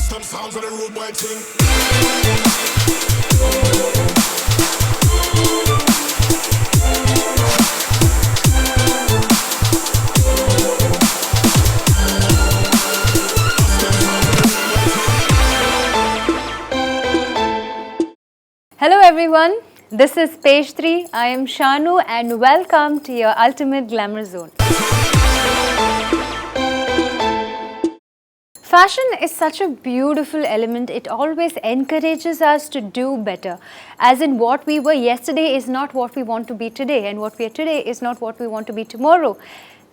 Custom sounds of the road boy thing. Hello everyone, this is page 3. I am Shanu and welcome to your ultimate glamour zone. Fashion is such a beautiful element. It always encourages us to do better. As in, what we were yesterday is not what we want to be today, and what we are today is not what we want to be tomorrow.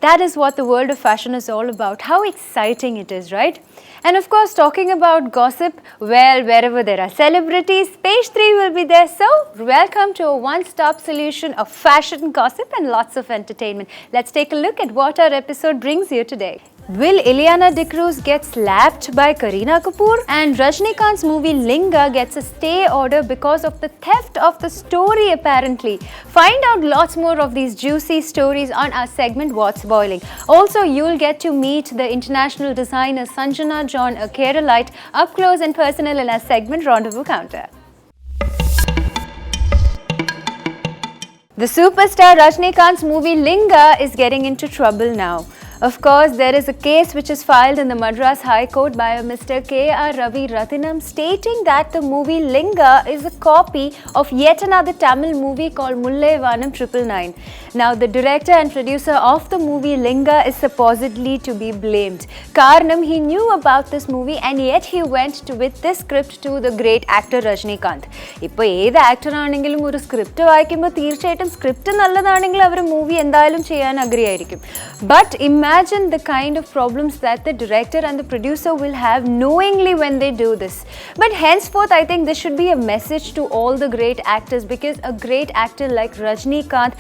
That is what the world of fashion is all about. How exciting it is, right? And of course, talking about gossip, well, wherever there are celebrities, page 3 will be there. So, welcome to a one-stop solution of fashion gossip and lots of entertainment. Let's take a look at what our episode brings you today. Will Ileana D'Cruz get slapped by Kareena Kapoor? And Rajnikant's movie Linga gets a stay order because of the theft of the story apparently. Find out lots more of these juicy stories on our segment What's Boiling. Also, you'll get to meet the international designer Sanjana John, a Keralite, up close and personal in our segment Rendezvous Counter. The superstar Rajnikant's movie Linga is getting into trouble now. Of course, there is a case which is filed in the Madras High Court by a Mr. K.R. Ravi Rathinam stating that the movie Linga is a copy of yet another Tamil movie called Mullai Vanam 999. Now, the director and producer of the movie Linga is supposedly to be blamed. Karnam, he knew about this movie and yet he went with this script to the great actor Rajnikant. Now, ഏത് actor ആണെങ്കിലും ഒരു script വായിക്കുമ്പോൾ തീർച്ചയായിട്ടും script നല്ലതാണെങ്കിൽ അവർ movie എന്തായാലും ചെയ്യാൻ agree ആയിരിക്കും. But imagine the kind of problems that the director and the producer will have knowingly when they do this. But henceforth, I think this should be a message to all the great actors, because a great actor like Rajnikant,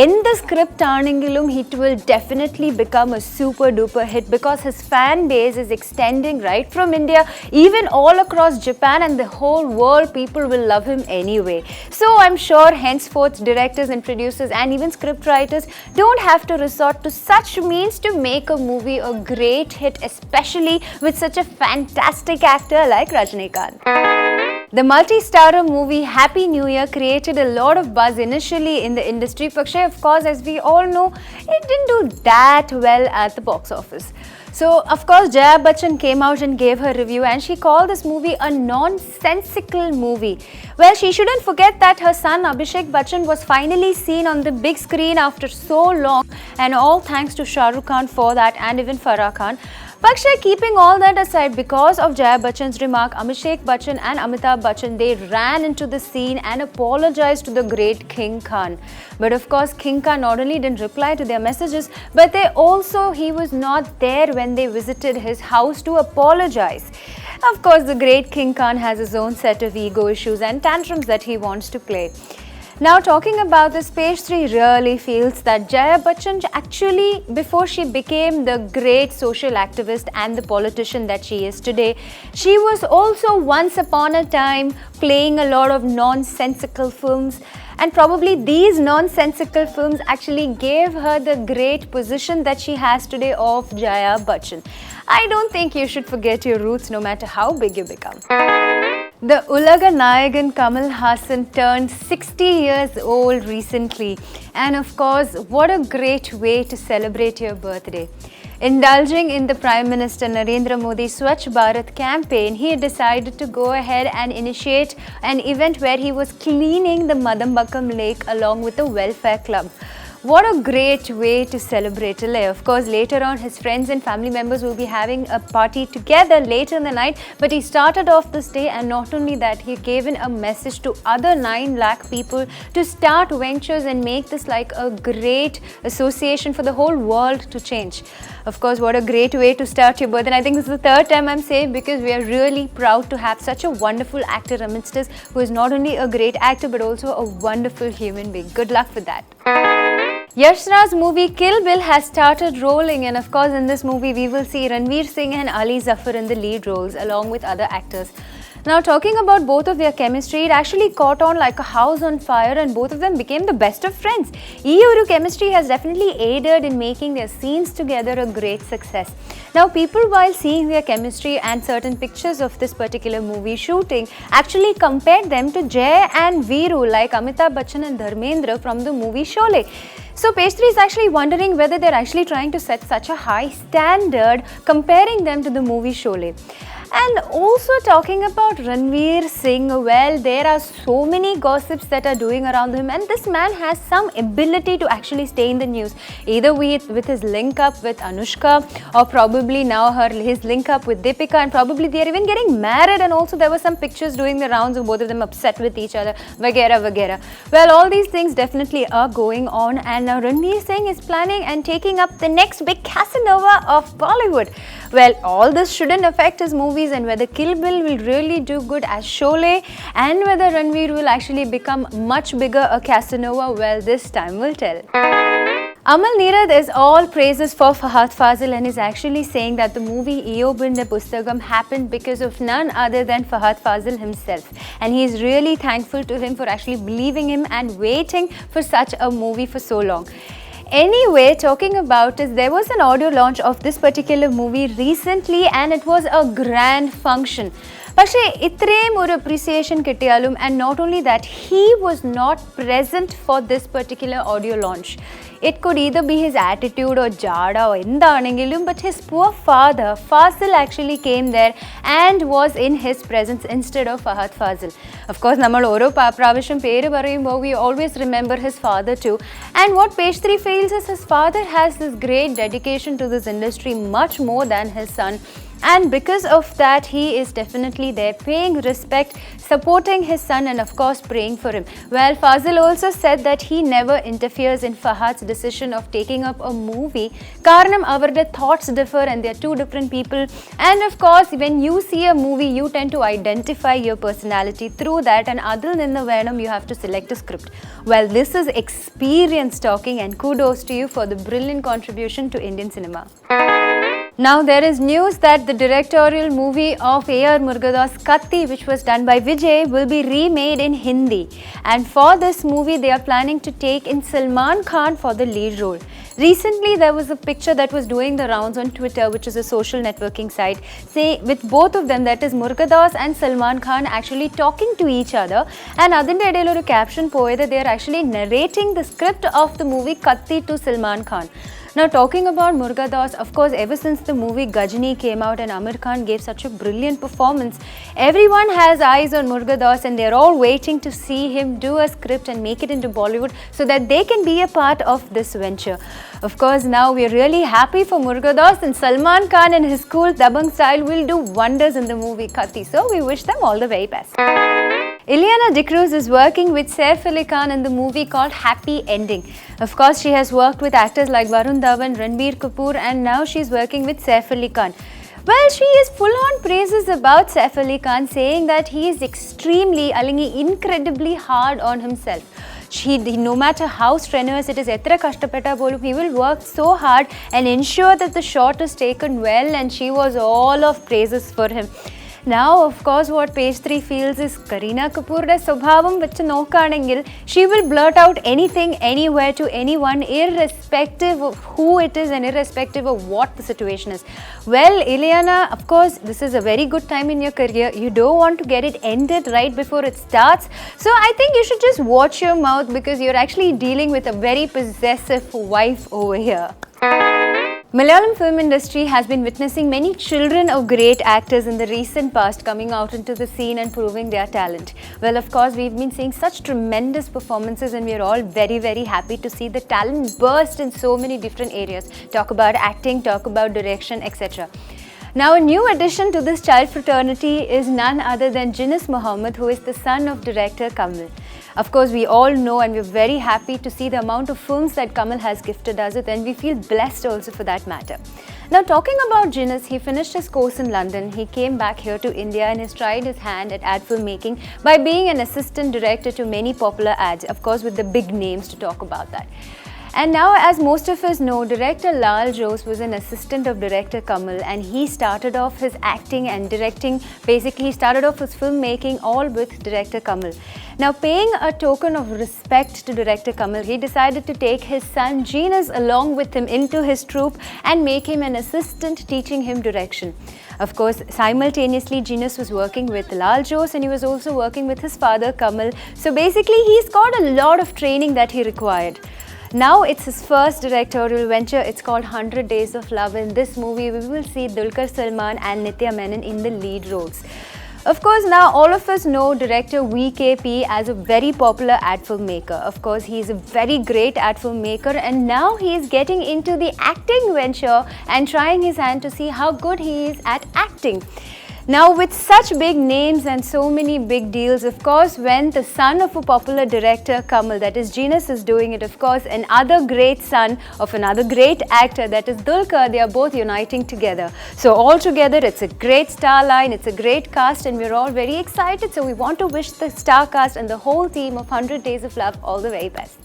in the script aanengilum, it will definitely become a super duper hit because his fan base is extending right from India, even all across Japan and the whole world. People will love him anyway. So I'm sure henceforth directors and producers and even script writers don't have to resort to such means to make a movie a great hit, especially with such a fantastic actor like Rajnikant. The multi-starrer movie Happy New Year created a lot of buzz initially in the industry, but of course, as we all know, it didn't do that well at the box office. So, of course, Jaya Bachchan came out and gave her review and she called this movie a nonsensical movie. Well, she shouldn't forget that her son Abhishek Bachchan was finally seen on the big screen after so long, and all thanks to Shah Rukh Khan for that, and even Farah Khan. But keeping all that aside, because of Jaya Bachchan's remark, Abhishek Bachchan and Amitabh Bachchan, they ran into the scene and apologized to the great King Khan. But of course, King Khan not only didn't reply to their messages, but he was not there when they visited his house to apologize. Of course, the great King Khan has his own set of ego issues and tantrums that he wants to play. Now, talking about this, page 3 really feels that Jaya Bachchan actually, before she became the great social activist and the politician that she is today, she was also once upon a time playing a lot of nonsensical films. And probably these nonsensical films actually gave her the great position that she has today of Jaya Bachchan. I don't think you should forget your roots no matter how big you become. The Ulaga Nayagan Kamal Haasan turned 60 years old recently, and of course, what a great way to celebrate your birthday. Indulging in the Prime Minister Narendra Modi's Swachh Bharat campaign, he decided to go ahead and initiate an event where he was cleaning the Madambakam lake along with the welfare club. What a great way to celebrate LA. Of course, later on, his friends and family members will be having a party together later in the night. But he started off this day, and not only that, he gave in a message to other 9 lakh people to start ventures and make this like a great association for the whole world to change. Of course, what a great way to start your birthday. And I think this is the 3rd time I'm saying, because we are really proud to have such a wonderful actor amidst us, who is not only a great actor but also a wonderful human being. Good luck with that. Yash Raj's movie Kill Bill has started rolling, and of course in this movie we will see Ranveer Singh and Ali Zafar in the lead roles along with other actors. Now, talking about both of their chemistry, it actually caught on like a house on fire and both of them became the best of friends. Ee chemistry has definitely aided in making their scenes together a great success. Now, people while seeing their chemistry and certain pictures of this particular movie shooting actually compared them to Jaya and Veeru like Amitabh Bachchan and Dharmendra from the movie Sholay. So page 3 is actually wondering whether they're actually trying to set such a high standard comparing them to the movie Sholay. And also talking about Ranveer Singh, well, there are so many gossips that are doing around him and this man has some ability to actually stay in the news, either with his link up with Anushka or probably now his link up with Deepika, and probably they are even getting married, and also there were some pictures doing the rounds of both of them upset with each other, vagera vagera. Well, all these things definitely are going on, and now Ranveer Singh is planning and taking up the next big Casanova of Bollywood. Well, all this shouldn't affect his movies, and whether Kill Bill will really do good as Sholay and whether Ranveer will actually become much bigger a Casanova, well, this time will tell. Amal Neerad is all praises for Fahad Fazil and is actually saying that the movie Eogan the Pustakam happened because of none other than Fahad Fazil himself, and he is really thankful to him for actually believing him and waiting for such a movie for so long. Anyway, talking about it, there was an audio launch of this particular movie recently and it was a grand function. പക്ഷേ ഇത്രയും ഒരു appreciation കിട്ടിയാലും, and not only that, he was not present for this particular audio launch. It could either be his attitude or jada or endanengilum, but his poor father, Fazil, actually came there and was in his presence instead of Fahad Fazil. Of course, nammal oro pravasham peru parayumbo, we always remember his father too. And what page 3 feels is his father has this great dedication to this industry, much more than his son. And because of that, he is definitely there paying respect, supporting his son and of course praying for him. Well, Fazil also said that he never interferes in Fahad's decision of taking up a movie. Karanam avarde thoughts differ and they are two different people. And of course, when you see a movie, you tend to identify your personality through that, and other than the venom, you have to select a script. Well, this is experience talking, and kudos to you for the brilliant contribution to Indian cinema. Now there is news that the directorial movie of A.R. Murugadoss Katti, which was done by Vijay, will be remade in Hindi. And for this movie, they are planning to take in Salman Khan for the lead role. Recently, there was a picture that was doing the rounds on Twitter, which is a social networking site, say with both of them, that is Murugadoss and Salman Khan, actually talking to each other. And adinte idayil oru caption poyathu, they are actually narrating the script of the movie Katti to Salman Khan. Now, talking about Murugadoss, of course, ever since the movie Gajini came out and Amir Khan gave such a brilliant performance, everyone has eyes on Murugadoss and they're all waiting to see him do a script and make it into Bollywood so that they can be a part of this venture. Of course, now we're really happy for Murugadoss, and Salman Khan and his cool Dabang style will do wonders in the movie Katti. So we wish them all the very best. Ileana D'Cruz is working with Saif Ali Khan in the movie called Happy Ending. Of course, she has worked with actors like Varun Dhawan, Ranbir Kapoor, and now she's working with Saif Ali Khan. Well, she is full on praises about Saif Ali Khan, saying that he is extremely, incredibly hard on himself. No matter how strenuous it is, he will work so hard and ensure that the shot is taken well, and she was all of praises for him. Now, of course, what page 3 feels is Kareena Kapoor's സ്വഭാവം വെച്ച് നോക്കുകയാണെങ്കിൽ she will blurt out anything, anywhere to anyone, irrespective of who it is and irrespective of what the situation is. Well, Ileana, of course, this is a very good time in your career. You don't want to get it ended right before it starts. So I think you should just watch your mouth, because you're actually dealing with a very possessive wife over here. Malayalam film industry has been witnessing many children of great actors in the recent past coming out into the scene and proving their talent. Well, of course, we've been seeing such tremendous performances, and we're all very, very happy to see the talent burst in so many different areas. Talk about acting, talk about direction, etc. Now, a new addition to this child fraternity is none other than Jinis Mohammed, who is the son of director Kamal. Of course, we all know, and we're very happy to see the amount of films that Kamal has gifted us with, and we feel blessed also for that matter. Now, talking about Jinis, he finished his course in London. He came back here to India and has tried his hand at ad filmmaking by being an assistant director to many popular ads, of course with the big names to talk about that. And now, as most of us know, director Lal Jose was an assistant of director Kamal, and he started off his acting and directing, basically he started off his filmmaking all with director Kamal. Now, paying a token of respect to director Kamal, he decided to take his son Genus along with him into his troupe and make him an assistant, teaching him direction. Of course, simultaneously, Genus was working with Lal Jose and he was also working with his father Kamal. So basically, he's got a lot of training that he required. Now it's his first directorial venture. It's called 100 Days of Love. In this movie, we will see Dulquer Salman and Nitya Menon in the lead roles. Of course, now all of us know director VKP as a very popular ad filmmaker. Of course, he is a very great ad filmmaker, and now he is getting into the acting venture and trying his hand to see how good he is at acting. Now, with such big names and so many big deals, of course, when the son of a popular director, Kamal, that is Genus, is doing it, of course, another great son of another great actor, that is Dulquer, they are both uniting together. So, all together, it's a great star line, it's a great cast, and we're all very excited. So, we want to wish the star cast and the whole team of 100 Days of Love all the very best.